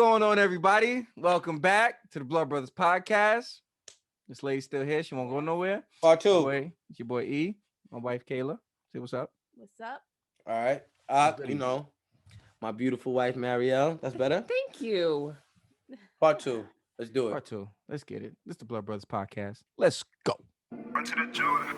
Going on, everybody? Welcome back to the Blood Brothers podcast. This lady's still here. She won't go nowhere. Part two. It's your boy E, my wife Kayla. Say what's up. What's up? All right. My beautiful wife Marielle. That's better. Thank you. Part two. Let's do it. Part two. Let's get it. This is the Blood Brothers podcast. Let's go. Onto the Jordan.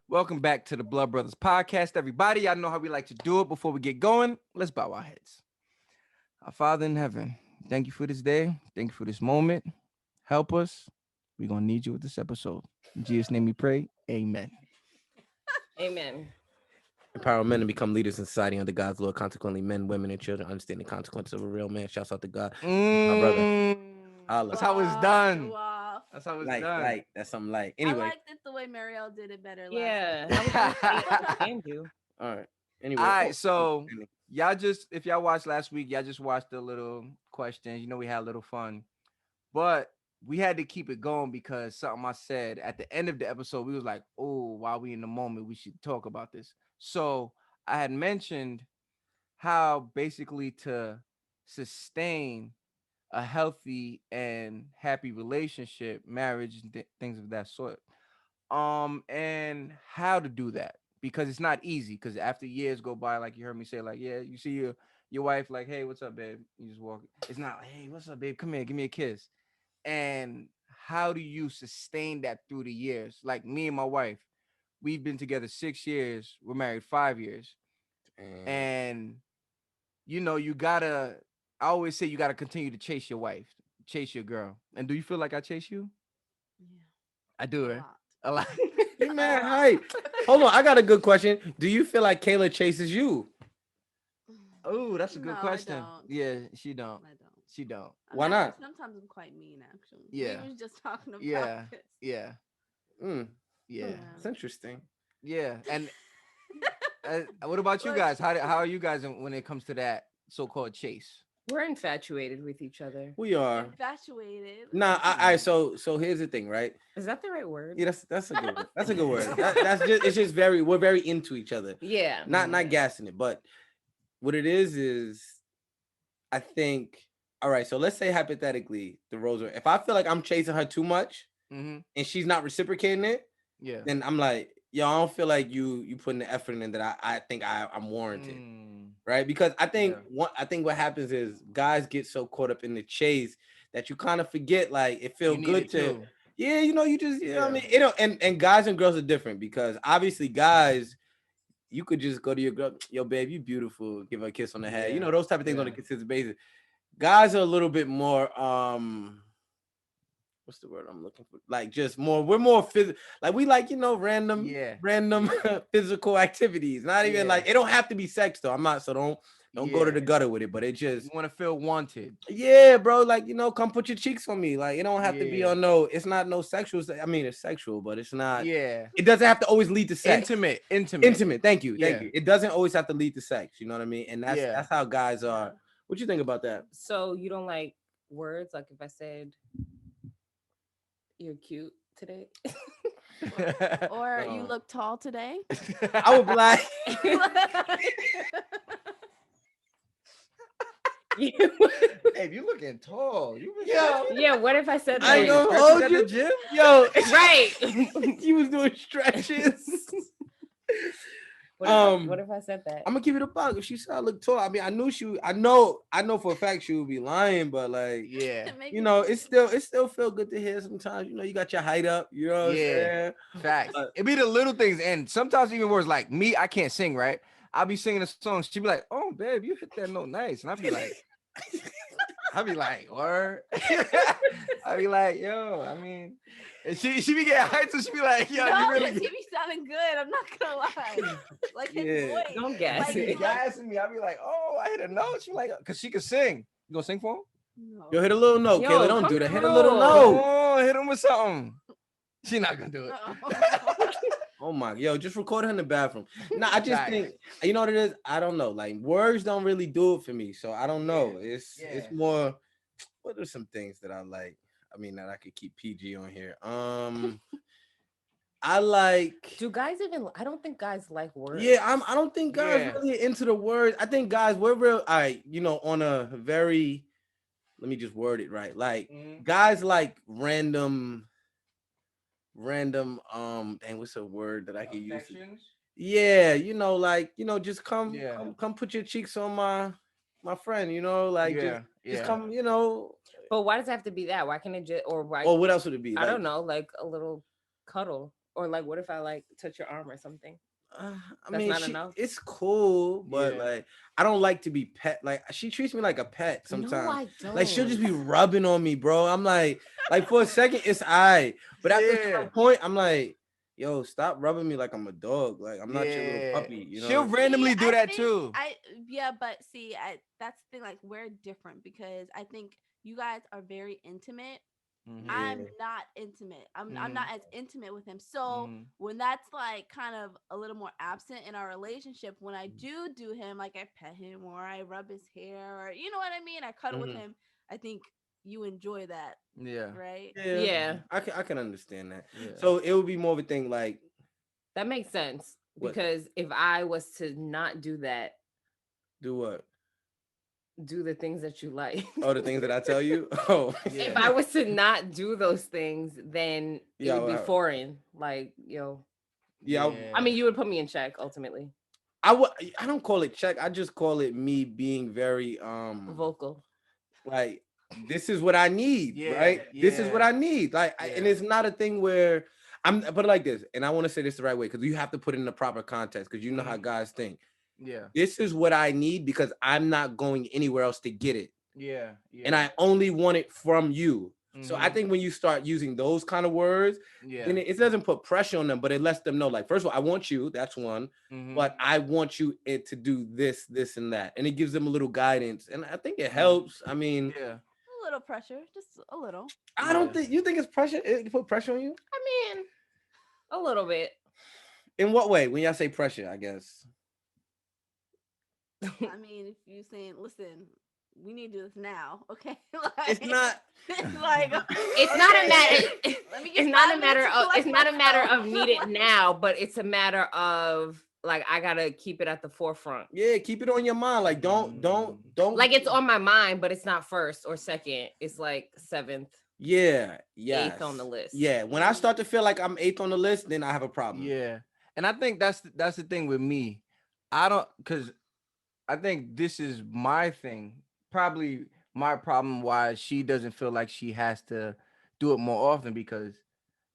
Welcome back to the Blood Brothers podcast, everybody. Y'all know how we like to do it. Before we get going, let's bow our heads. Our Father in heaven, thank you for this day. Thank you for this moment. Help us. We're going to need you with this episode. In Jesus' name we pray. Amen. Amen. Empower men to become leaders in society under God's law. Consequently, men, women, and children understand the consequences of a real man. Shouts out to God. My brother. That's how it's done. Wow. That's how it's Light. That's something light. I Anyway. liked it the way Marielle did it better. Yeah. And you. All right. Anyway. All right, so if y'all watched last week, y'all just watched the little questions. You know, we had a little fun, but we had to keep it going because something I said at the end of the episode, we was like, oh, while we in the moment, we should talk about this. So I had mentioned how basically to sustain a healthy and happy relationship, marriage, and things of that sort. And how to do that, because it's not easy. Because after years go by, like you heard me say, like, yeah, you see your wife, like, hey, what's up, babe? You just walk. It's not like, hey, what's up, babe? Come here, give me a kiss. And how do you sustain that through the years? Like me and my wife, we've been together 6 years. We're married 5 years, and you know, I always say you gotta continue to chase your wife, chase your girl. And do you feel like I chase you? Yeah. I do it a lot. Hey, man, hi. Hold on. I got a good question. Do you feel like Kayla chases you? Oh, that's a good No, I question. don't. Yeah, she don't. I don't. She don't. Why not? Sometimes I'm quite mean, actually. Yeah. We was just talking about Yeah. this. Yeah. Yeah. That's interesting. Yeah. And what about you guys? How are you guys when it comes to that so-called chase? We're infatuated with each other. We are. Infatuated. Nah, I so here's the thing, right? Is that the right word? Yeah, that's a good word. That's a good word. It's just we're very into each other. Yeah. Not gassing it, but what it is I think, all right, so let's say hypothetically the roles are, if I feel like I'm chasing her too much and she's not reciprocating it, then I'm like, yo, I don't feel like you putting the effort in that I think I'm warranted. Right? Because I think what happens is guys get so caught up in the chase that you kind of forget, like, it feels good to you just, you know what I mean? You know, and guys and girls are different, because obviously guys, you could just go to your girl, yo, babe, you beautiful, give her a kiss on the head, you know, those type of things on a consistent basis. Guys are a little bit more what's the word I'm looking for? Like, just we're more physical. Like, we like, you know, random physical activities. Not even like, it don't have to be sex though. I'm not, so don't go to the gutter with it, but it just, you want to feel wanted. Yeah, bro. Like, you know, come put your cheeks on me. Like, it don't have to be on it's not no sexual. I mean, it's sexual, but it's not. Yeah. It doesn't have to always lead to sex. Intimate. Thank you. It doesn't always have to lead to sex. You know what I mean? And that's how guys are. What you think about that? So you don't like words? Like if I said, you're cute today. Or you look tall today. I would be like, hey, you looking tall. Yeah, what if I said I ain't gonna hold you. At the gym? Yo, right. You was doing stretches. What if I said that? I'm gonna give it a buck. If she said I look tall, I mean, I know for a fact she would be lying, but like, you know, it still feel good to hear sometimes. You know, you got your height up, you know what I'm saying? Facts. It be the little things, and sometimes even worse. Like me, I can't sing, right? I'll be singing a song, she'd be like, oh babe, you hit that note nice. And I'd be like, word. I'd be like, yo, I mean, and she be getting hyped, so she be like, yo, no, you really he be sounding good. I'm not gonna lie. Like his voice. Don't gas like, it. gassing me. I'd be like, oh, I hit a note. She like, cause she could sing. You gonna sing for him? No. Yo, hit a little note, Kayla. Don't do that. Hit a little Oh, note. hit him with something. She not gonna do it. Oh my, yo, just record her in the bathroom. Nah, I just Facts. think you know what it is. I don't know. Like words don't really do it for me, so I don't know. It's Yeah. more. What are some things that I like? I mean, that I could keep PG on here. I like. Do guys even? I don't think guys like words. Yeah, I don't think guys Yeah. really into the words. I think guys we're real. All right, on a very. Let me just word it right. Like guys like random. Dang, what's a word that I could use? Yeah, just come, Yeah. come put your cheeks on my friend. Like Yeah. just Yeah. come. But why does it have to be that? Why can't it just or why? Or what else would it be? I Like, don't know, like a little cuddle, or like what if I like touch your arm or something? I That's mean, not enough? it's cool, but Yeah. like, I don't like to be pet. Like, she treats me like a pet No, sometimes. I don't. Like, she'll just be rubbing on me, bro. I'm like for a second, it's I. But after a Yeah. certain point, I'm like, yo, stop rubbing me like I'm a dog. Like, I'm not your little Yeah. puppy. She'll randomly do I that think too. but see, that's the thing. Like, we're different because I think you guys are very intimate. I'm Yeah. not intimate. I'm Mhm. not as intimate with him. So Mhm. when that's like kind of a little more absent in our relationship, when I do him, like I pet him or I rub his hair or you know what I mean, I cuddle with him. I think you enjoy that, Yeah. right? Yeah. Yeah, I can understand that. Yeah. So it would be more of a thing like, that makes sense. What? Because if I was to not do that, do what? do the things that you like. Oh, the things that I tell you? Oh. Yeah. If I was to not do those things, then it Yeah, would be well, foreign. Like, yo, Yeah. I mean, you would put me in check ultimately. I don't call it check. I just call it me being very Vocal. like, this is what I need, Yeah, right? This is yeah. what I need. Like, and Yeah. it's not a thing where I'm put it like this, and I want to say this the right way because you have to put it in the proper context because you know how guys think. Yeah. This is what I need because I'm not going anywhere else to get it, Yeah. Yeah. and I only want it from you. So I Mhm. think when you start using those kind of words, Yeah. then it doesn't put pressure on them, but it lets them know, like, first of all, I want you. That's one. Mhm. But I want you to do this, this, and that. And it gives them a little guidance. And I think it Mhm. helps. I mean, Yeah. A little pressure, just a little. I don't think you think it's pressure. It put pressure on you? I mean, a little bit. In what way? When y'all say pressure, I guess. I mean, if you saying, listen, we need to do this now, okay? It's not. like It's not a matter. Let me get It's not a 5 minutes matter to of. collect It's not a matter myself. of need it now, but it's a matter of like I gotta keep it at the forefront. Yeah, keep it on your mind. Like, don't. Like it's on my mind, but it's not first or second. It's like seventh, Yeah, yes. 8th on the list. Yeah, when I start to feel like I'm 8th on the list, then I have a problem. Yeah. And I think that's the thing with me. I don't, because I think this is my thing. Probably my problem why she doesn't feel like she has to do it more often because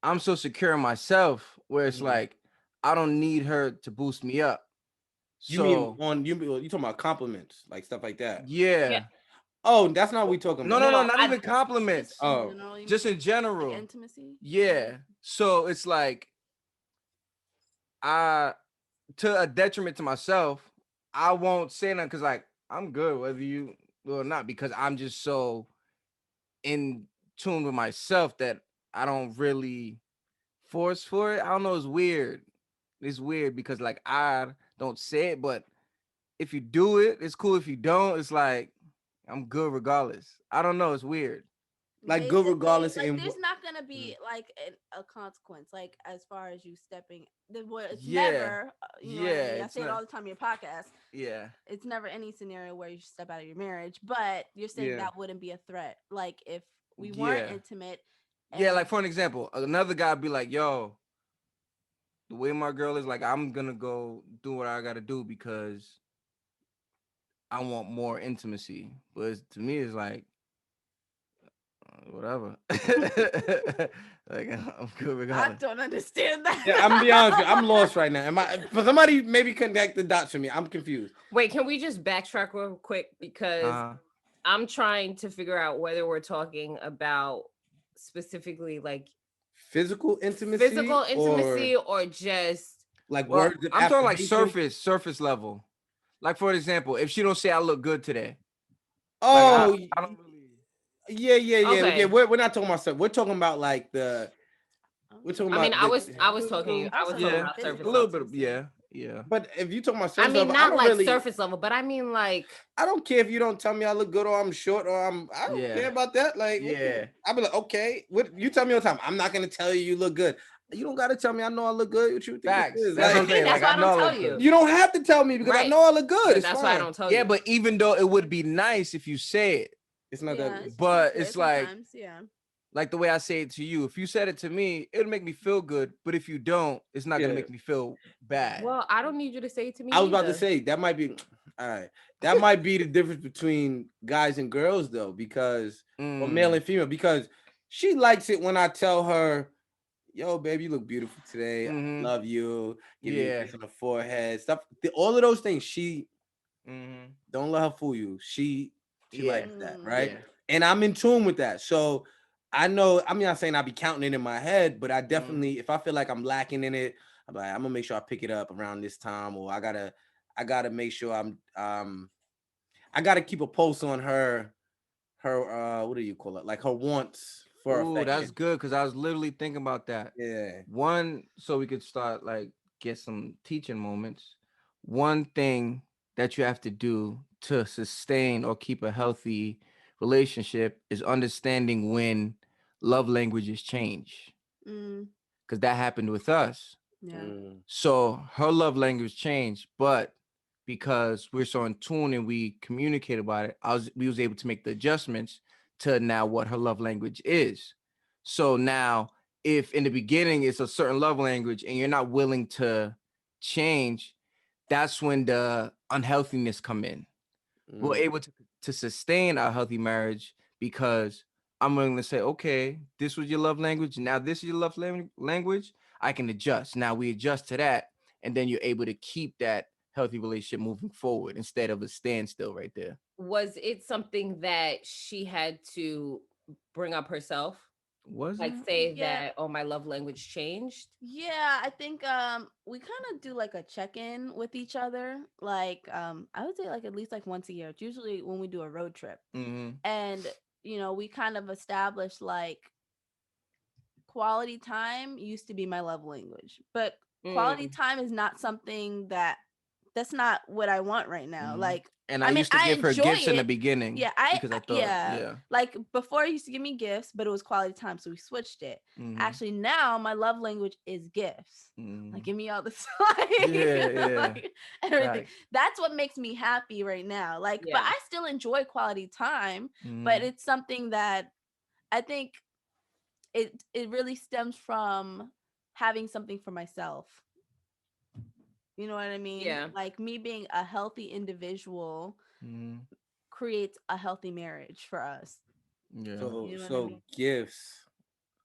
I'm so secure in myself where it's like I don't need her to boost me up. You mean So you talking about compliments, like stuff like that? yeah. Oh, that's not what we talking No, about. no, no, No, not even compliments. Just in Oh. general, you Just mean? in general. Like intimacy. Yeah. So it's like to a detriment to myself, I won't say nothing because like I'm good whether you will or not because I'm just so in tune with myself that I don't really force for it. I don't know. It's weird. It's weird because like I don't say it, but if you do it, it's cool. If you don't, it's like I'm good regardless. I don't know. It's weird. Like, good Basically, regardless like in there's not gonna be like a consequence, like as far as you stepping. It's Yeah. never, you know what I Yeah. mean. I It's say it not. all the time in your podcast. Yeah. It's never any scenario where you step out of your marriage, but you're saying Yeah. that wouldn't be a threat. Like if we weren't Yeah. intimate, Yeah. Like and for an example, another guy be like, "Yo, the way my girl is, like, I'm gonna go do what I gotta do because I want more intimacy." But to me, it's like whatever. Like I'm good I regardless. don't understand that. Yeah, I'm gonna be honest with you. I'm lost right now. Am I for somebody maybe connect the dots for me? I'm confused. Wait, can we just backtrack real quick because I'm trying to figure out whether we're talking about specifically like Physical intimacy, or just like Well, words of I'm talking like affirmation? surface level. Like for example, if she don't say I look good today, Oh, I don't really. yeah. Okay. We're not talking about stuff. We're talking about like the We're talking I mean, about I was talking Yeah, about surface a little level. bit. Yeah. But if you talking about I surface mean, level, I not don't like really surface level, but I mean like I don't care if you don't tell me I look good or I'm short or I don't Yeah. care about that. Like, Yeah. I'll be like, okay, what you tell me all the time. I'm not gonna tell you look good. You don't gotta tell me I know I look good. What you think Facts. this is? That's what I'm Like, saying. that's Like why I I know don't I tell look you. good. you don't have to tell me because I Right. know I look good. But It's that's fine. why I don't tell you. Yeah, but even though it would be nice if you say it, It's not Yeah, that. but true it's like sometimes, yeah. like the way I say it to you. If you said it to me, it'll make me feel good. But if you don't, it's not gonna Yeah. make me feel bad. Well, I don't need you to say it to me. I was about to either. say that might be all right. That might be the difference between guys and girls, though, because or male and female, because she likes it when I tell her, "Yo, baby, you look beautiful today. I love you. Give you a kiss on the forehead." Stuff. All of those things. She don't let her fool you. She likes that, right? Yeah. And I'm in tune with that. So I know. I'm not saying I be counting it in my head, but I definitely, if I feel like I'm lacking in it, I'm like, I'm gonna make sure I pick it up around this time, or I gotta make sure I gotta keep a pulse on her what do you call it? Like her wants for Ooh, that's affection. good because I was literally thinking about that. Yeah. One, so we could start like get some teaching moments. One thing that you have to do to sustain or keep a healthy relationship is understanding when love languages change. Mm, Because that happened with us. yeah. So her love language changed, but because we're so in tune and we communicate about it, we was able to make the adjustments to now what her love language is. So now if in the beginning it's a certain love language and you're not willing to change, that's when the unhealthiness come in. We're able to sustain a healthy marriage because I'm willing to say, okay, this was your love language. Now this is your love language. I can adjust. Now we adjust to that. And then you're able to keep that healthy relationship moving forward instead of a standstill right there. Was it something that she had to bring up herself? Was Like it? say Yeah. that, oh, my love language changed? Yeah, I think we kind of do like a check-in with each other. Like I would say like at least like once a year. It's usually when we do a road trip. And we kind of establish like quality time used to be my love language. But quality time is not something that's not what I want right now. Like And I mean, used to I give her enjoy gifts in the it. beginning. Yeah, because I thought, like before, he used to give me gifts, but it was quality time, so we switched it. Actually, now my love language is gifts. Like, give me all the time, like, everything. Right. That's what makes me happy right now. Like, but I still enjoy quality time, but it's something that I think it really stems from having something for myself. You know what I mean? Yeah. Like me being a healthy individual creates a healthy marriage for us. Yeah. So You know what I mean? gifts.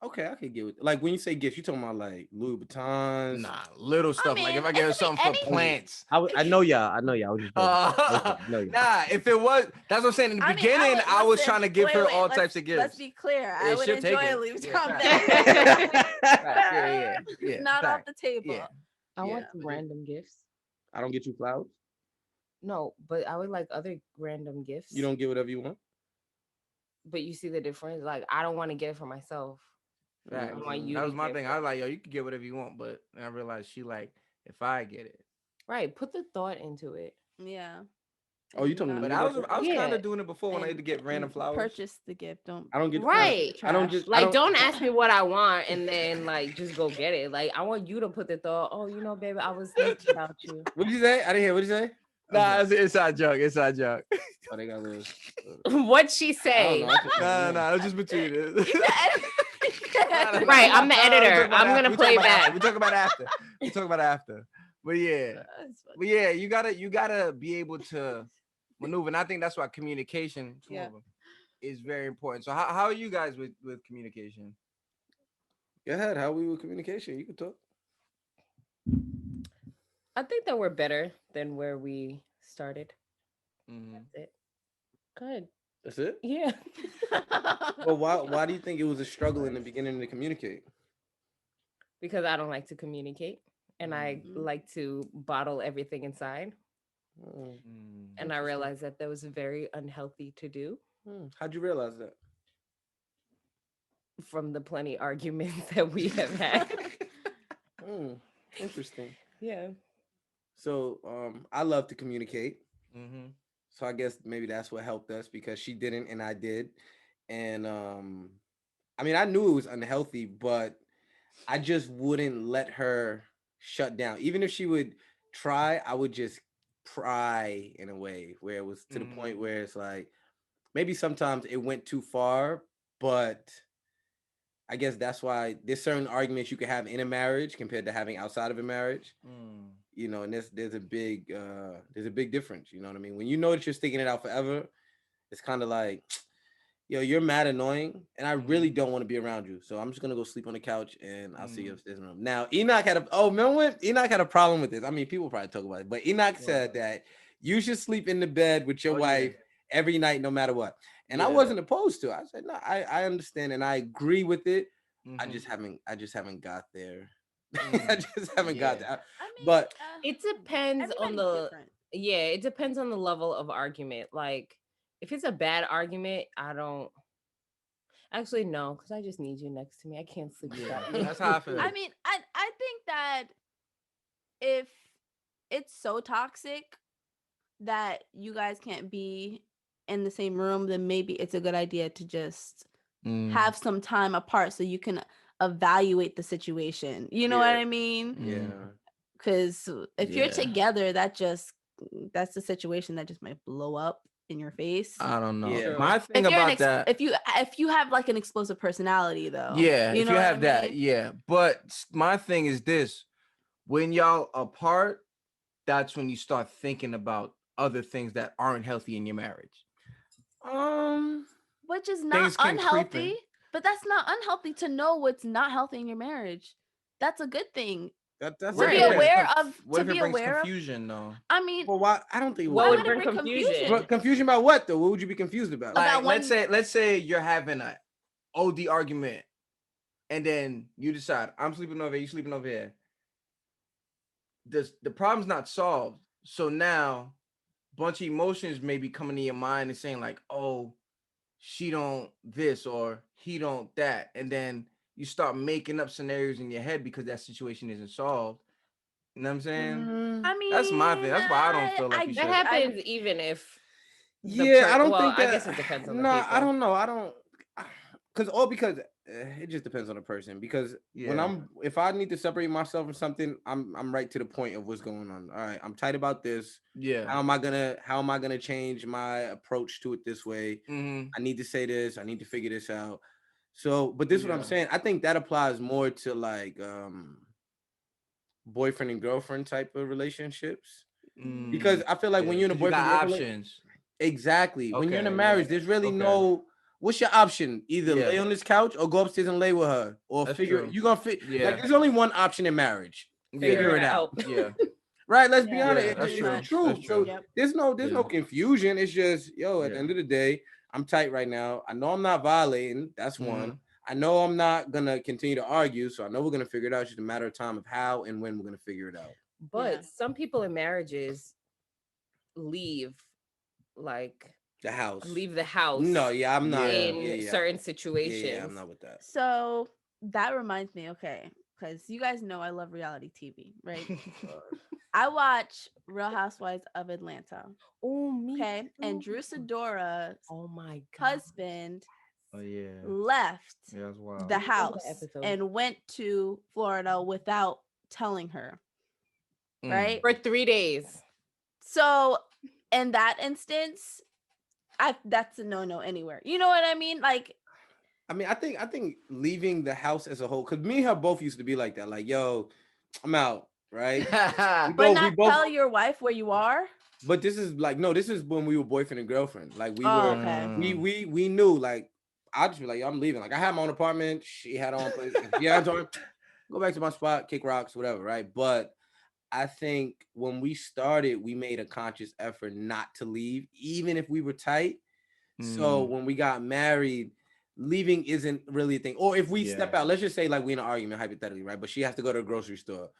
Okay, I could get with like when you say gifts, you talking about like Louis Vuittons. Nah, little stuff. Like if mean, I it get her could be something for anything. plants. I know y'all. I know y'all. I was just I know y'all. Nah, if it was, that's what I'm saying. In the beginning, I was trying to give her all types of gifts. Let's be clear. I would she'll take enjoy it. a Louis Yeah, Vuitton facts. bag. Yeah. Not off Fact. the table. Yeah. I want Yeah. some random gifts. I don't get you flowers. No, but I would like other random gifts. You don't get whatever you want. But you see the difference? Like, I don't want to get it for myself. Facts. I want you That to was my get thing. it. I was like, yo, you can get whatever you want, but I realized she like if I get it. Right. Put the thought into it. Yeah. Oh, you told me. But to I leave was that I was there? kind of doing it before when I had to get random and flowers. Purchase the gift. I don't get Right. I don't just like don't ask me what I want and then like just go get it. Like I want you to put the thought, oh, baby, I was thinking about you. What did you say? I didn't hear. What did you say? Nah, it's inside joke. Inside joke. Oh, they got a little. What'd she I say? don't know. No, it's just between us. Right, I'm the editor. I'm gonna play back. We talk about after. But yeah, you gotta be able to maneuver. And I think that's why communication is very important. So how are you guys with communication? Go ahead. How are we with communication? You can talk. I think that we're better than where we started. That's it. Good. That's it. Yeah. Well, why do you think it was a struggle in the beginning to communicate? Because I don't like to communicate and I like to bottle everything inside. And I realized that was very unhealthy to do. How'd you realize that? from the plenty arguments that we have had. Interesting. Yeah. So I love to communicate. Mm-hmm. So I guess maybe that's what helped us because she didn't and I did. And I mean, I knew it was unhealthy, but I just wouldn't let her shut down. Even if she would try, I would just pry in a way where it was to the point where it's like maybe sometimes it went too far, but I guess that's why there's certain arguments you can have in a marriage compared to having outside of a marriage. You know, and there's a big difference. You know what I mean? When you know that you're sticking it out forever, it's kind of like, yo, you're mad annoying, and I really don't want to be around you. So I'm just gonna go sleep on the couch, and I'll see you upstairs in the room. Now, Enoch had remember when Enoch had a problem with this? I mean, people probably talk about it, but Enoch said that you should sleep in the bed with your wife every night, no matter what. And I wasn't opposed to it. I said, no, I understand and I agree with it. I just haven't got there. I just haven't got there. I mean, But it depends on everybody's the different. it depends on the level of argument. Like if it's a bad argument, I don't actually no, because I just need you next to me. I can't sleep without you. That's how I feel. I mean, I think that if it's so toxic that you guys can't be in the same room, then maybe it's a good idea to just have some time apart so you can evaluate the situation. You know what I mean? yeah. Because if you're together, that's the situation that just might blow up in your face. I don't know. Yeah. My thing about that, if you have like an explosive personality, though, yeah, you if know you what have I that, mean? yeah. But my thing is this: when y'all apart, that's when you start thinking about other things that aren't healthy in your marriage. Which is not Things can creep unhealthy, in. but that's not unhealthy to know what's not healthy in your marriage. That's a good thing. That's To be okay. aware of. What To if it be brings aware of. confusion, though? I mean, Well, why? I don't think. What why would would it bring bring confusion? confusion? Confusion about what though? What would you be confused about? Like, About let's say you're having a OD argument, and then you decide I'm sleeping over here, you sleeping over here. The problem's not solved, so now bunch of emotions may be coming to your mind and saying like, oh, she don't this or he don't that, and then you start making up scenarios in your head because that situation isn't solved. You know what I'm saying? I mean, That's my thing. That's why I don't feel like you That should. happens even if I don't think that. I guess it depends on the No, people. I don't know. I don't because it just depends on the person. Because if I need to separate myself from something, I'm right to the point of what's going on. All right, I'm tight about this. Yeah. How am I gonna change my approach to it this way? I need to say this. I need to figure this out. So, but this is what I'm saying. I think that applies more to like boyfriend and girlfriend type of relationships. Because I feel like when you're in a boyfriend options. Exactly. When you're in a Okay, marriage, there's really no what's your option? Either lay on this couch or go upstairs and lay with her. Or That's figure true. you're gonna fit like there's only one option in marriage. Figure it out. Yeah. Right. Let's be honest. Yeah, that's true. It's true. That's true. So there's no confusion. It's just at the end of the day, I'm tight right now. I know I'm not violating. That's one. I know I'm not gonna continue to argue, so I know we're gonna figure it out. It's just a matter of time of how and when we're gonna figure it out. But some people in marriages leave like the house. Leave the house. No, I'm not in certain situations. Yeah, I'm not with that. So that reminds me, okay, because you guys know I love reality TV, right? I watch Real Housewives of Atlanta. Oh, me. Okay, too. and Drew Sidora's my husband left the house and went to Florida without telling her. Right? For 3 days. So in that instance, that's a no anywhere. You know what I mean? Like, I mean, I think leaving the house as a whole, because me and her both used to be like that. Like, yo, I'm out, right? But not tell your wife where you are. But this is like, no, this is when we were boyfriend and girlfriend. Like we were, okay. we knew. Like I just be like, yo, I'm leaving. Like I had my own apartment. She had her own place. Go back to my spot, kick rocks, whatever, right? But I think when we started, we made a conscious effort not to leave, even if we were tight. So when we got married, leaving isn't really a thing. Or if we step out, let's just say like we in an argument, hypothetically, right? But she has to go to the grocery store.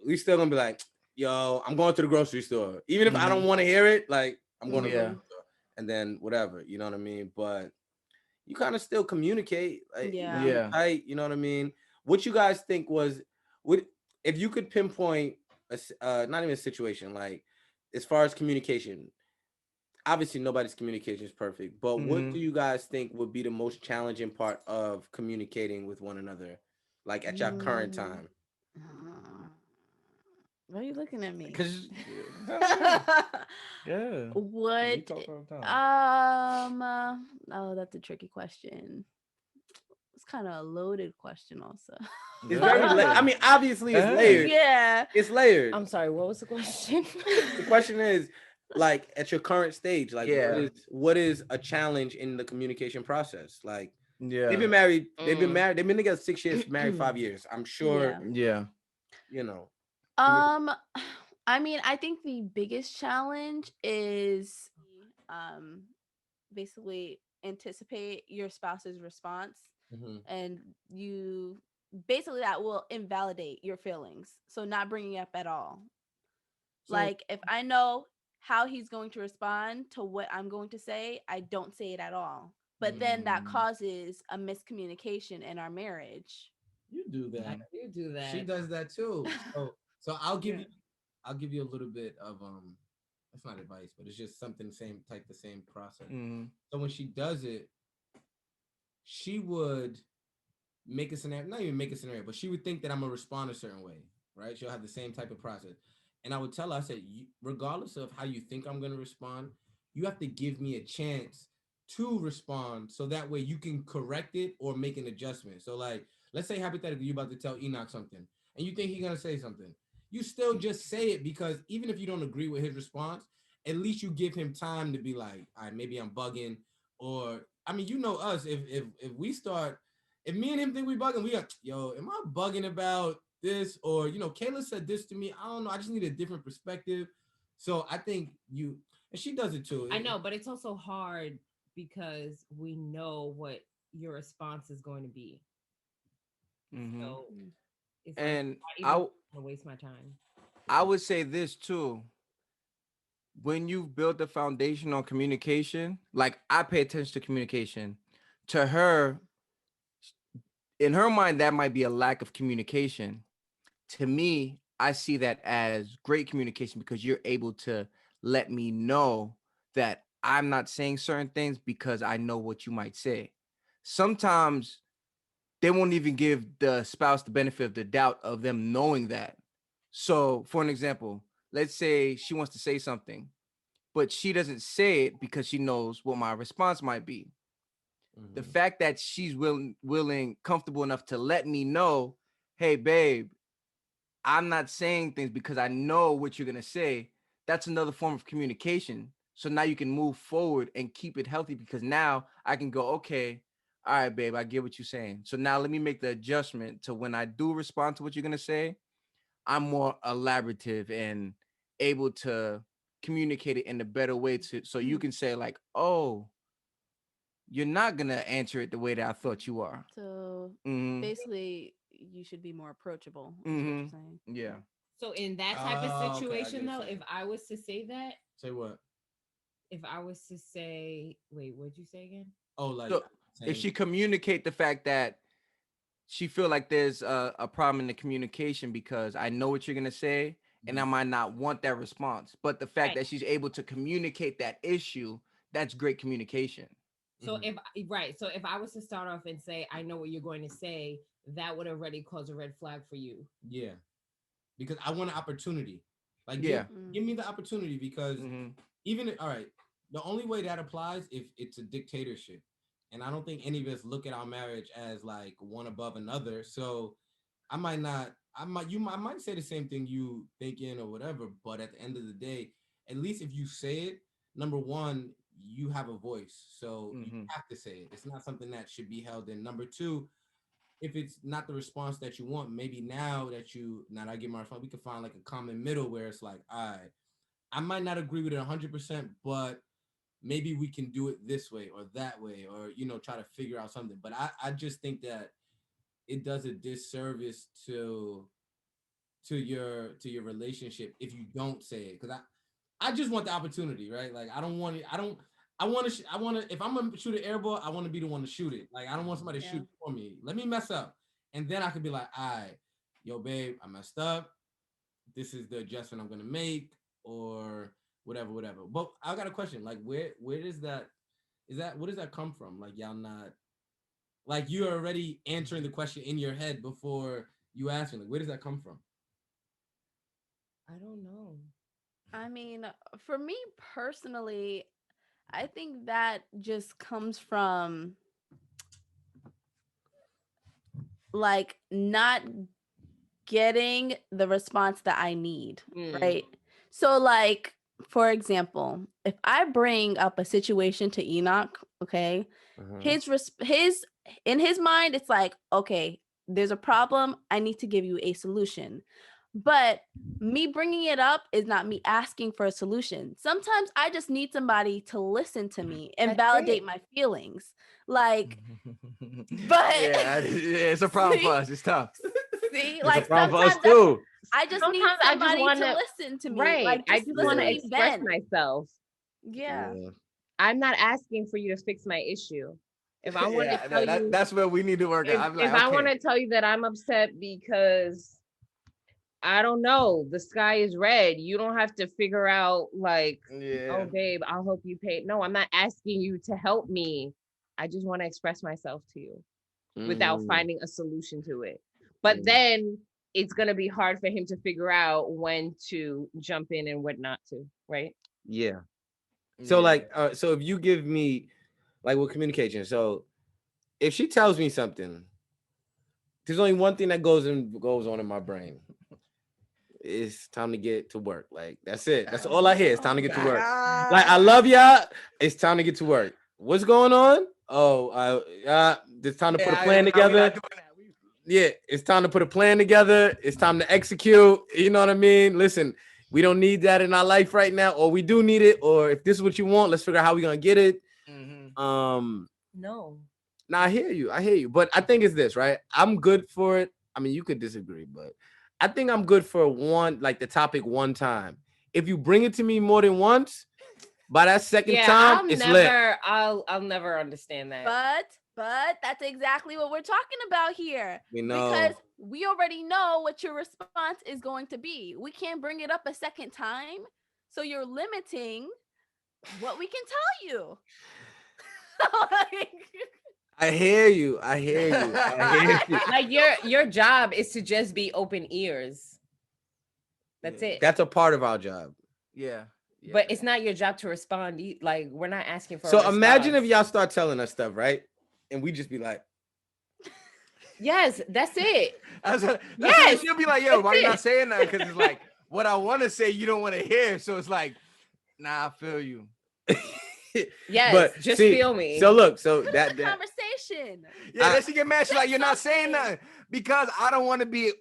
We still gonna be like, yo, I'm going to the grocery store. Even if I don't want to hear it, like I'm going to the grocery store. And then whatever, you know what I mean? But you kind of still communicate. Like, Yeah. Yeah. tight, you know what I mean? What you guys think was, would, if you could pinpoint not even a situation, like as far as communication, obviously nobody's communication is perfect, but what do you guys think would be the most challenging part of communicating with one another, like at your current Mm. time? Why are you looking at me? Cause yeah, we What? talk all the time. Oh, that's a tricky question. It's kind of a loaded question, also. It's Go very I ahead. mean, obviously Go it's ahead. layered. Yeah. It's layered. I'm sorry, what was the question? The question is, like, at your current stage, like, Yeah. what is a challenge in the communication process? Like, they've Yeah. been married, Mm. they've been together 6 years, married 5 years. I'm sure, Yeah. Yeah. you know. Um, I mean, I think the biggest challenge is um basically anticipate your spouse's response, Mhm. and you basically that will invalidate your feelings. So not bringing it up at all. So, Like if I know how he's going to respond to what I'm going to say, I don't say it at all. But then that Mm, causes a miscommunication in our marriage. You do I that. do do that. She does that too. So Yeah. I'll give you a little bit of that's not advice, but it's just something the same process. mm, So when she does it, she would make a scenario, not even make a scenario, but she would think that I'm gonna respond a certain way, right? She'll have the same type of process. And I would tell her, I said, regardless of how you think I'm gonna respond, you have to give me a chance to respond so that way you can correct it or make an adjustment. So, like, let's say hypothetically, you're about to tell Enoch something and you think he's gonna say something. You still just say it because even if you don't agree with his response, at least you give him time to be like, all right, maybe I'm bugging, or I mean, you know us, if we start, if me and him think we bugging, we got, yo, am I bugging about this? Or, Kayla said this to me. I don't know. I just need a different perspective. So I think and she does it too. I know, but it's also hard because we know what your response is going to be. mm-hmm. So it's like And not I even w- gonna waste my time. I would say this too. When you've built the foundation on communication, like I pay attention to communication. To her, in her mind, that might be a lack of communication. To me, I see that as great communication because you're able to let me know that I'm not saying certain things because I know what you might say. Sometimes they won't even give the spouse the benefit of the doubt of them knowing that. So, for an example, let's say she wants to say something, but she doesn't say it because she knows what my response might be. The Mhm. fact that she's comfortable enough to let me know, hey, babe, I'm not saying things because I know what you're gonna say. That's another form of communication. So now you can move forward and keep it healthy because now I can go, okay, all right, babe, I get what you're saying. So now let me make the adjustment to when I do respond to what you're gonna say, I'm more elaborative and able to communicate it in a better way to so you can say, like, oh, you're not gonna answer it the way that I thought you are. So Mm-hmm. basically, you should be more approachable, is what you're saying. Mm-hmm. Yeah. So in that type of Oh, okay, I get situation what though, you're if saying. I was to say that, Say what? if I was to say, wait, what'd you say again? Oh, like So if saying, she communicate the fact that she feel like there's a problem in the communication because I know what you're gonna say and I mhm. might not want that response. But the fact Right. that she's able to communicate that issue, that's great communication. So Mhm. right, so if I was to start off and say, I know what you're going to say, that would already cause a red flag for you. Yeah, because I want an opportunity. Like, Yeah. give me the opportunity because Mm-hmm. all right, the only way that applies if it's a dictatorship. And I don't think any of us look at our marriage as like one above another. So I might not, I might say the same thing you thinking or whatever, but at the end of the day, at least if you say it, number one, you have a voice. So you Mm-hmm. have to say it. It's not something that should be held in. Number two, if it's not the response that you want, maybe now that I get my response, we can find like a common middle where it's like, all right, I might not agree with it 100%, but maybe we can do it this way or that way, or try to figure out something. But I just think that it does a disservice to your relationship if you don't say it. Because I just want the opportunity, right? Like I don't want it. I want to. If I'm gonna shoot an air ball, I want to be the one to shoot it. Like I don't want somebody to shoot it for me. Let me mess up, and then I could be like, all right, yo, babe, I messed up. This is the adjustment I'm gonna make, or whatever. But I got a question. Like, where does that? Where does that come from? Like, y'all not like you're already answering the question in your head before you ask me. Like, where does that come from? I don't know. I mean, for me personally, I think that just comes from like not getting the response that I need, right? So like, for example, if I bring up a situation to Enoch, okay, his in his mind it's like, okay, there's a problem, I need to give you a solution. But me bringing it up is not me asking for a solution. Sometimes I just need somebody to listen to me and validate my feelings. Like, but yeah, it's a problem for us. It's tough. See, It's like a problem for us sometimes too. I just need Sometimes I just somebody wanna- to listen to me. Right. Like, I just want to listen me express vent. myself. Yeah. I'm not asking for you to fix my issue. If I want to tell you, that's where we need to work out. I'm like, if I want to tell you that I'm upset because I don't know, the sky is red, you don't have to figure out like, oh babe, I'll help you pay. No, I'm not asking you to help me. I just want to express myself to you without finding a solution to it. But then it's gonna be hard for him to figure out when to jump in and what not to, right? Yeah. So like, so if you give me, like with communication, so if she tells me something, there's only one thing that goes on in my brain. It's time to get to work. Like that's it. That's all I hear. It's time to get to work. Like I love y'all. It's time to get to work. What's going on? Oh, it's time to put a plan together. Yeah, it's time to put a plan together. It's time to execute. You know what I mean? Listen, we don't need that in our life right now, or we do need it. Or if this is what you want, let's figure out how we're gonna get it. No. Now I hear you. But I think it's this, right? I'm good for it. I mean, you could disagree, but I think I'm good for one, like the topic one time. If you bring it to me more than once, by that second time, it's lit. I'll never understand that. But that's exactly what we're talking about here. We know. Because we already know what your response is going to be. We can't bring it up a second time. So you're limiting what we can tell you. I hear you. Like your job is to just be open ears. That's it. That's a part of our job. Yeah. But it's not your job to respond. Like we're not asking for. So imagine if y'all start telling us stuff, right? And we just be like, yes, that's it. Yes, she'll be like, yo, why you not saying that? Because it's like what I want to say, you don't want to hear. So it's like, nah, I feel you. Yes, but just feel me. So look, so that conversation. Yeah, then she get mad. She's like, you're not saying nothing because I don't want to be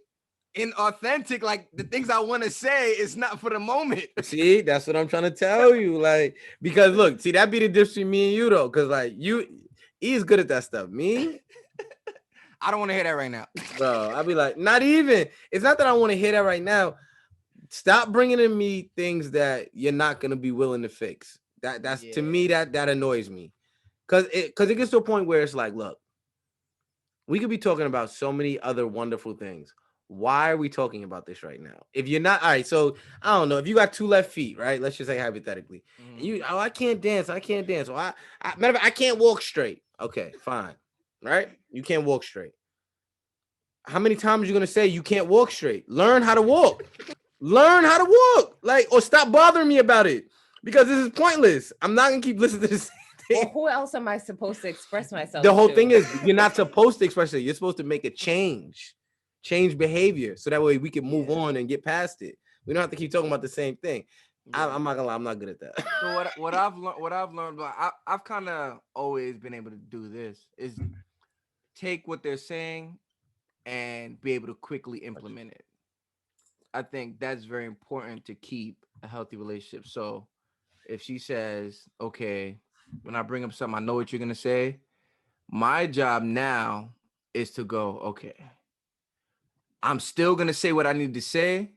inauthentic. Like the things I want to say is not for the moment. See, that's what I'm trying to tell you. Like, because look, see, that be the difference between me and you though. Because like he's good at that stuff. Me, I don't want to hear that right now. Bro, I'll be like, not even. It's not that I want to hear that right now. Stop bringing to me things that you're not gonna be willing to fix. That's to me that annoys me, because it gets to a point where it's like, look, we could be talking about so many other wonderful things. Why are we talking about this right now? If you're not, all right, so I don't know if you got 2 left feet, right? Let's just say hypothetically, and I can't dance, I can't walk straight. Okay, fine, right? You can't walk straight. How many times are you gonna say you can't walk straight? Learn how to walk. Learn how to walk, like, or stop bothering me about it. Because this is pointless. I'm not gonna keep listening to this thing. Well, who else am I supposed to express myself The whole to? thing is you're not supposed to express it. You're supposed to make a change behavior, so that way we can move on and get past it. We don't have to keep talking about the same thing. I'm not gonna lie, I'm not good at that. So what I've learned, I've kind of always been able to do this is take what they're saying and be able to quickly implement it. I think that's very important to keep a healthy relationship. So if she says, okay, when I bring up something, I know what you're going to say. My job now is to go, okay, I'm still going to say what I need to say,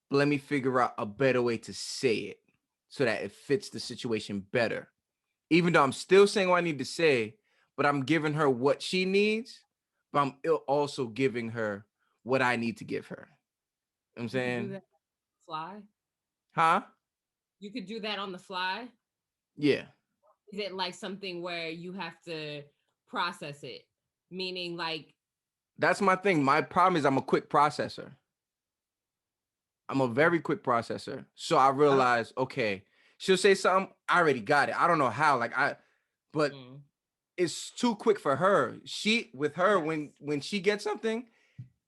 but let me figure out a better way to say it so that it fits the situation better. even though I'm still saying what I need to say, but I'm giving her what she needs, but I'm also giving her what I need to give her. You know what I'm saying? Do that fly? Huh? You could do that on the fly? Yeah. Is it like something where you have to process it? Meaning like That's my thing. My problem is I'm a quick processor. I'm a very quick processor. So I realize, okay, she'll say something, I already got it. I don't know how. But it's too quick for her. With her, when she gets something,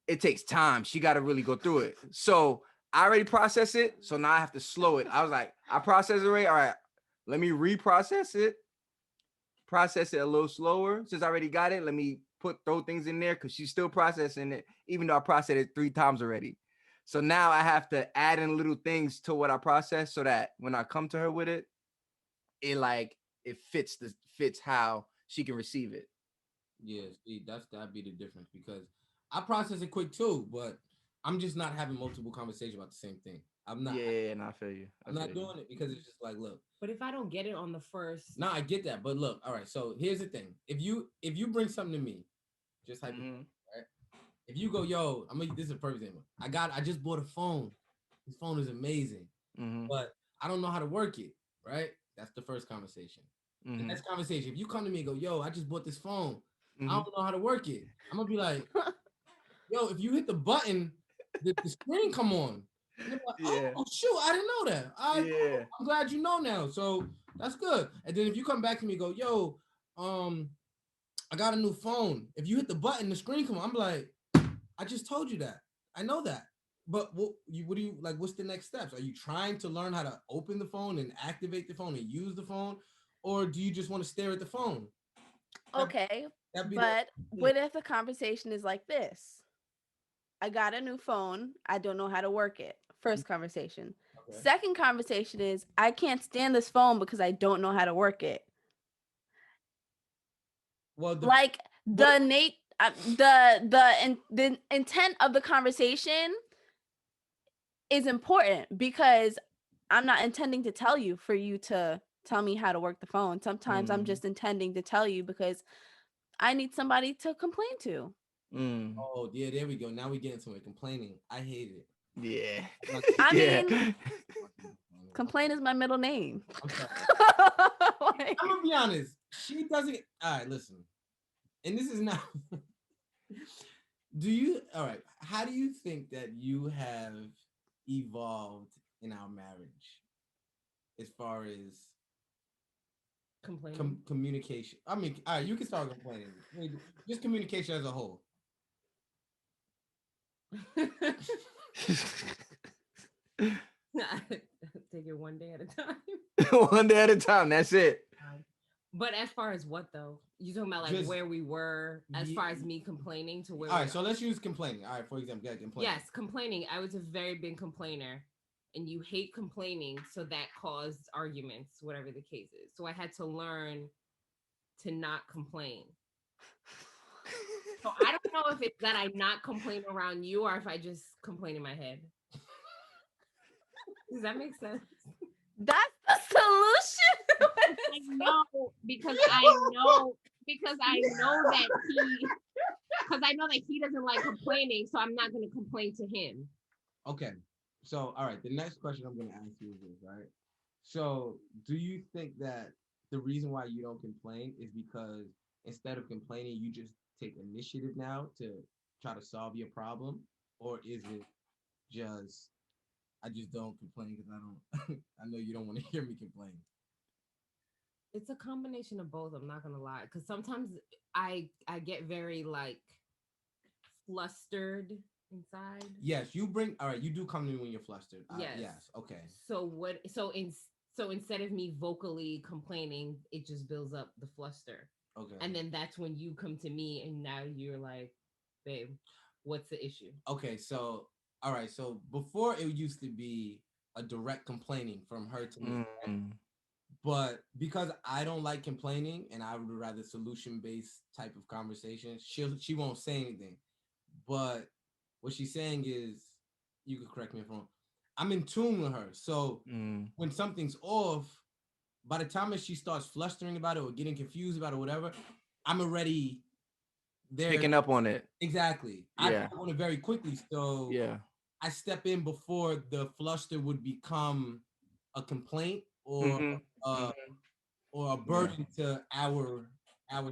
it takes time. She got to really go through it. So I already process it. So now I have to slow it. I was like, I process it already. All right, let me reprocess it. Process it a little slower. Since I already got it, let me throw things in there because she's still processing it, even though I processed it 3 times already. So now I have to add in little things to what I process so that when I come to her with it, it fits how she can receive it. Yeah, see, that'd be the difference because I process it quick too, but I'm just not having multiple conversations about the same thing. I'm not. Yeah, and I feel you. I'm not doing it because it's just like, look. But if I don't get it on the first, no, I get that. But look, all right. So here's the thing: if you bring something to me, just right? If you go, yo, this is a perfect example. I just bought a phone. This phone is amazing, but I don't know how to work it. Right? That's the first conversation. The next conversation, if you come to me and go, yo, I just bought this phone. I don't know how to work it. I'm gonna be like, yo, if you hit the button, the screen come on. And like, oh shoot, I didn't know that. I'm glad you know now. So that's good. And then if you come back to me and go, yo, I got a new phone. If you hit the button, the screen come on. I'm like, I just told you that. I know that. But what do you like? What's the next steps? Are you trying to learn how to open the phone and activate the phone and use the phone? Or do you just want to stare at the phone? Okay, but what if the conversation is like this? I got a new phone. I don't know how to work it. First conversation. Okay. Second conversation is I can't stand this phone because I don't know how to work it. Well, the intent of the conversation is important because I'm not intending to tell you for you to tell me how to work the phone. Sometimes I'm just intending to tell you because I need somebody to complain to. Oh, yeah, there we go. Now we get into it. Complaining. I hate it. Yeah. I mean, complain is my middle name. I'm sorry. I'm gonna be honest. She doesn't. All right, listen. And this is not. All right, how do you think that you have evolved in our marriage as far as complaining? Communication? I mean, all right, you can start complaining. Just communication as a whole. Take it one day at a time. One day at a time. That's it. But as far as what though? You talking about like just, where we were as far as me complaining to where? All right, so let's use complaining. All right, for example, complaining. Yes, complaining. I was a very big complainer, and you hate complaining, so that caused arguments, whatever the case is. So I had to learn to not complain. So I don't know if it's that I not complain around you or if I just complain in my head. Does that make sense? That's the solution. I know because I know that he doesn't like complaining, so I'm not going to complain to him. Okay. So, all right, the next question I'm going to ask you is this, right? So, do you think that the reason why you don't complain is because instead of complaining, you just take initiative now to try to solve your problem? Or is it just, I just don't complain because I know you don't want to hear me complain? It's a combination of both. I'm not going to lie. Because sometimes I get very like flustered inside. Yes, you do come to me when you're flustered. Yes. Okay. So instead of me vocally complaining, it just builds up the fluster. Okay. And then that's when you come to me and now you're like, babe, what's the issue? Okay, so all right, so before it used to be a direct complaining from her to me. But because I don't like complaining and I would rather solution-based type of conversation, she won't say anything. But what she's saying is, you could correct me if I'm wrong, I'm in tune with her. So when something's off, by the time that she starts flustering about it or getting confused about it or whatever, I'm already there. Picking up on it. Exactly. I pick up on it very quickly. So I step in before the fluster would become a complaint or or a burden to our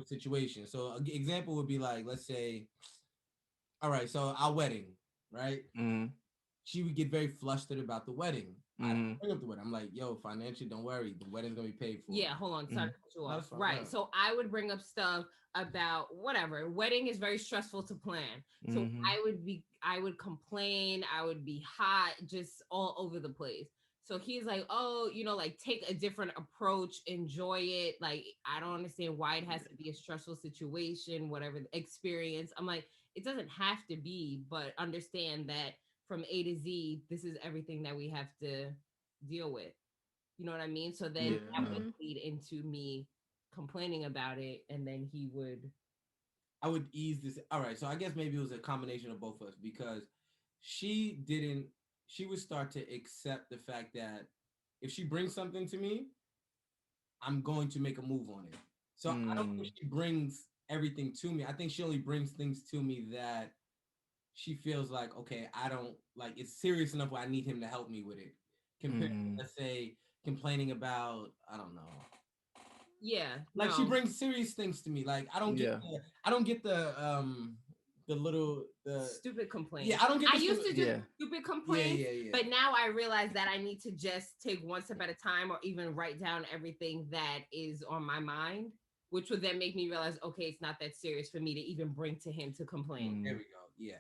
situation. So an example would be like, let's say, all right, so our wedding, right? She would get very flustered about the wedding. I bring up the wedding. I'm like, yo, financially, don't worry, the wedding's gonna be paid for. Yeah, hold on, sorry to cut you off. Right. So I would bring up stuff about whatever. Wedding is very stressful to plan. So I would complain, I would be hot, just all over the place. So he's like, oh, like take a different approach, enjoy it. Like, I don't understand why it has to be a stressful situation, whatever the experience. I'm like, it doesn't have to be, but understand that from A to Z, this is everything that we have to deal with. You know what I mean? So then that would lead into me complaining about it, and then I would ease this. All right, so I guess maybe it was a combination of both of us because she would start to accept the fact that if she brings something to me, I'm going to make a move on it. So I don't think she brings everything to me. I think she only brings things to me that she feels like, okay, I don't like it's serious enough where I need him to help me with it. Compared to, let's say, complaining about, I don't know. Yeah. Like she brings serious things to me. Like I don't get the stupid complaints. Yeah, I don't get. I used to do stupid complaints, but now I realize that I need to just take one step at a time, or even write down everything that is on my mind, which would then make me realize, okay, it's not that serious for me to even bring to him to complain. There we go. Yeah.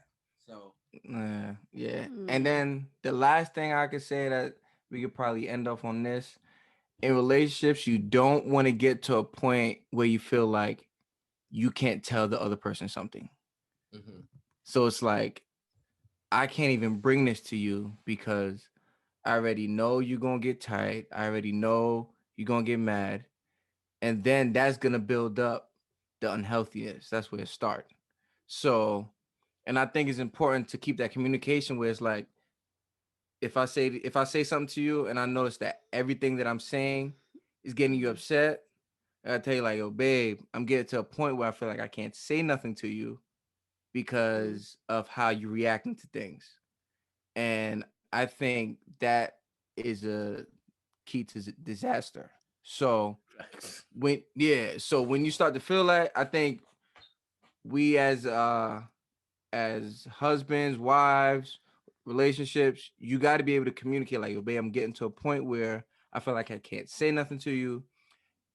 So. And then the last thing I could say that we could probably end off on this: in relationships, you don't want to get to a point where you feel like you can't tell the other person something. So it's like, I can't even bring this to you because I already know you're going to get tired. I already know you're going to get mad. And then that's going to build up the unhealthiness. That's where it starts. So, and I think it's important to keep that communication where it's like, if I say something to you and I notice that everything that I'm saying is getting you upset, I tell you like, yo, babe, I'm getting to a point where I feel like I can't say nothing to you because of how you're reacting to things. And I think that is a key to disaster. So when you start to feel that, I think we as husbands, wives, relationships, you got to be able to communicate like, yo, babe, I'm getting to a point where I feel like I can't say nothing to you.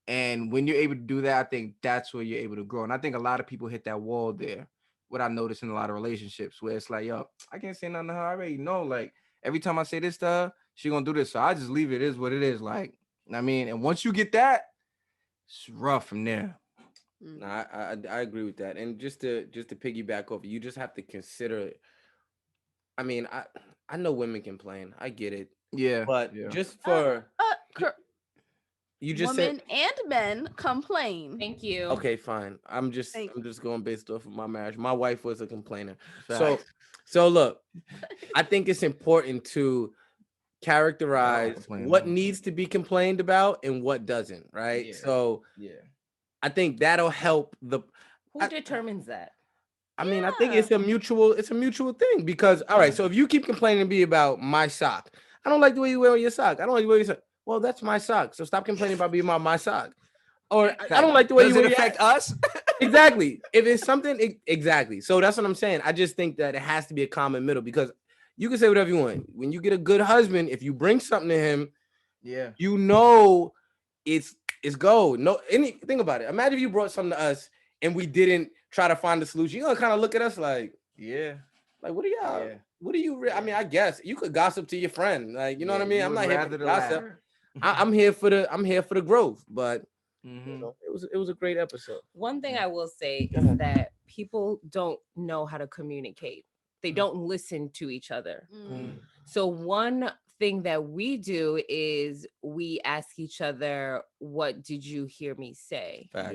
And when you're able to do that, I think that's where you're able to grow. And I think a lot of people hit that wall there. What I noticed in a lot of relationships where it's like, yo, I can't say nothing to her. I already know. Like every time I say this to her, she gonna do this. So I just leave it. It is what it is. Like, I mean, and once you get that, it's rough from there. No, I agree with that. And just to piggyback off, you just have to consider. I mean, I know women complain. I get it. Yeah. But just for you just women said and men complain. Thank you. Okay, fine. I'm just going based off of my marriage. My wife was a complainer. Facts. So look, I think it's important to characterize what needs to be complained about and what doesn't, right? So I think that'll help Who determines that? I mean, I think it's a mutual thing because all right, so if you keep complaining to me about my sock, I don't like the way you wear your sock. I don't like the way you sock. Well, that's my sock. So stop complaining about being about my sock. Or I don't like the way Does you it affect us? Exactly. If it's something, exactly. So that's what I'm saying. I just think that it has to be a common middle because you can say whatever you want. When you get a good husband, if you bring something to him, you know it's gold. No, think about it. Imagine if you brought something to us and we didn't try to find the solution. You're gonna kind of look at us like, like what are y'all? What do you? I mean, I guess you could gossip to your friend, like you know what I mean. I'm not here for the gossip. I'm here for the growth, but. You know, it was a great episode. One thing I will say is that people don't know how to communicate. They don't listen to each other. So one thing that we do is we ask each other, what did you hear me say? That's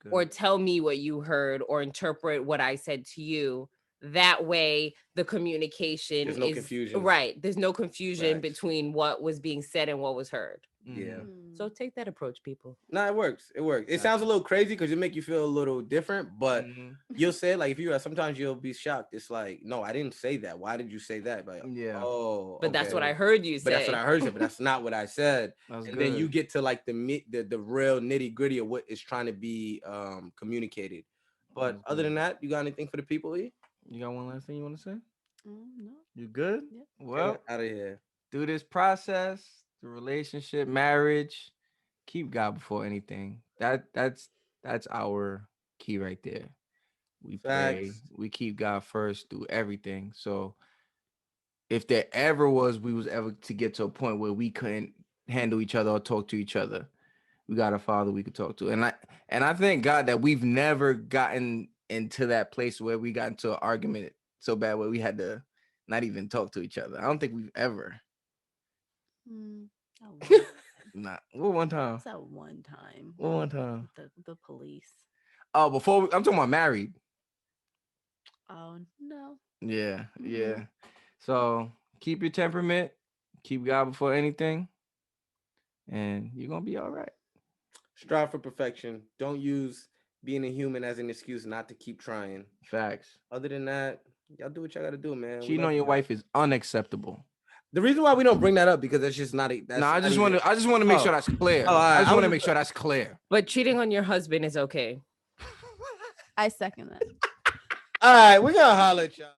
good. Or tell me what you heard or interpret what I said to you. That way the communication There's no confusion. Right. There's no confusion between what was being said and what was heard. Yeah. So take that approach, people. No, it works. It works. It sounds a little crazy because it make you feel a little different, but you'll say it, like if you are, sometimes you'll be shocked. It's like, no, I didn't say that. Why did you say that? But oh, but that's what I heard you say. But that's what I heard you say, but that's not what I said. That's and good. then you get to like the real nitty gritty of what is trying to be communicated. But That's other good. than that, you got anything for the people, E? You got one last thing you want to say? No. You good? Yeah. Well, out of here. Through this process, the relationship, marriage, keep God before anything. That's our key right there. We pray, we keep God first through everything. So if there ever was we was ever to get to a point where we couldn't handle each other or talk to each other, we got a father we could talk to. And I thank God that we've never gotten into that place where we got into an argument so bad where we had to not even talk to each other. I don't think we've ever. Not one time. What's that one time? One time. The police. Oh, I'm talking about married. Oh no. Yeah. So keep your temperament, keep God before anything, and you're gonna be all right. Strive for perfection. Don't use being a human as an excuse not to keep trying. Facts. Other than that, y'all do what y'all gotta do, man. Cheating on your wife is unacceptable. The reason why we don't bring that up because that's just not. No, I just want to make sure that's clear. I just want to make sure that's clear. But cheating on your husband is okay. I second that. All right, we're gonna holler at y'all.